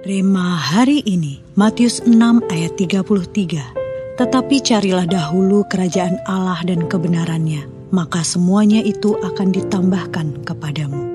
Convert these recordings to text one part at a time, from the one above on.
Rema hari ini, Matius 6 ayat 33. Tetapi carilah dahulu kerajaan Allah dan kebenarannya, maka semuanya itu akan ditambahkan kepadamu.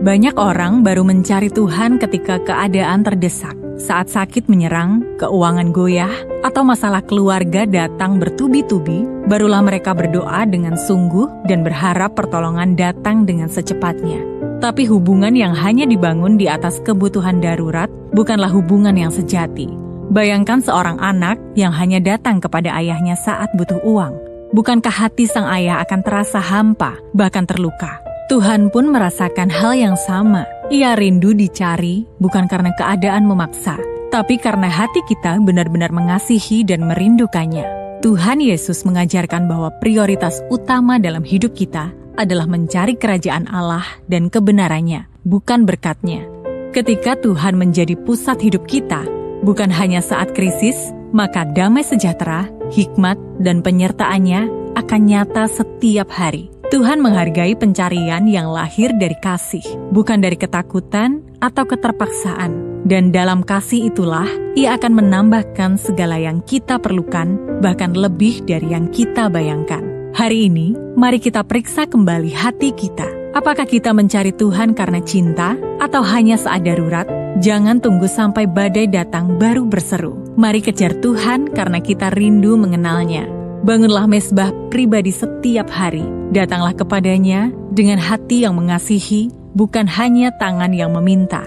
Banyak orang baru mencari Tuhan ketika keadaan terdesak, saat sakit menyerang, keuangan goyah, atau masalah keluarga datang bertubi-tubi, barulah mereka berdoa dengan sungguh dan berharap pertolongan datang dengan secepatnya. Tapi hubungan yang hanya dibangun di atas kebutuhan darurat bukanlah hubungan yang sejati. Bayangkan seorang anak yang hanya datang kepada ayahnya saat butuh uang. Bukankah hati sang ayah akan terasa hampa, bahkan terluka? Tuhan pun merasakan hal yang sama. Ia rindu dicari, bukan karena keadaan memaksa, tapi karena hati kita benar-benar mengasihi dan merindukannya. Tuhan Yesus mengajarkan bahwa prioritas utama dalam hidup kita adalah mencari kerajaan Allah dan kebenarannya, bukan berkatnya. Ketika Tuhan menjadi pusat hidup kita, bukan hanya saat krisis, maka damai sejahtera, hikmat, dan penyertaannya akan nyata setiap hari. Tuhan menghargai pencarian yang lahir dari kasih, bukan dari ketakutan atau keterpaksaan. Dan dalam kasih itulah, Ia akan menambahkan segala yang kita perlukan, bahkan lebih dari yang kita bayangkan. Hari ini, mari kita periksa kembali hati kita. Apakah kita mencari Tuhan karena cinta atau hanya saat darurat? Jangan tunggu sampai badai datang baru berseru. Mari kejar Tuhan karena kita rindu mengenalnya. Bangunlah mezbah pribadi setiap hari. Datanglah kepadanya dengan hati yang mengasihi, bukan hanya tangan yang meminta.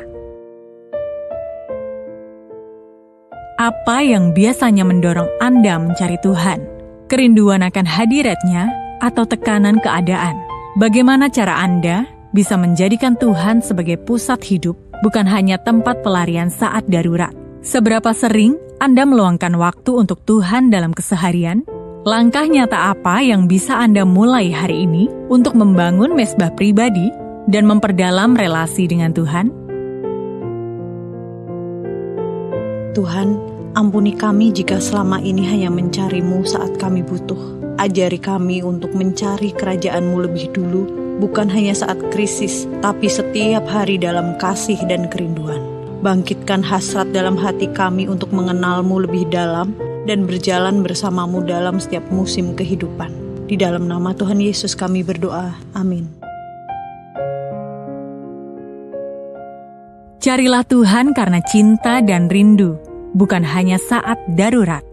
Apa yang biasanya mendorong Anda mencari Tuhan? Kerinduan akan hadiratnya atau tekanan keadaan? Bagaimana cara Anda bisa menjadikan Tuhan sebagai pusat hidup, bukan hanya tempat pelarian saat darurat? Seberapa sering Anda meluangkan waktu untuk Tuhan dalam keseharian? Langkah nyata apa yang bisa Anda mulai hari ini untuk membangun mezbah pribadi dan memperdalam relasi dengan Tuhan? Tuhan, ampuni kami jika selama ini hanya mencari-Mu saat kami butuh. Ajari kami untuk mencari kerajaan-Mu lebih dulu, bukan hanya saat krisis, tapi setiap hari dalam kasih dan kerinduan. Bangkitkan hasrat dalam hati kami untuk mengenal-Mu lebih dalam dan berjalan bersama-Mu dalam setiap musim kehidupan. Di dalam nama Tuhan Yesus kami berdoa. Amin. Carilah Tuhan karena cinta dan rindu, bukan hanya saat darurat.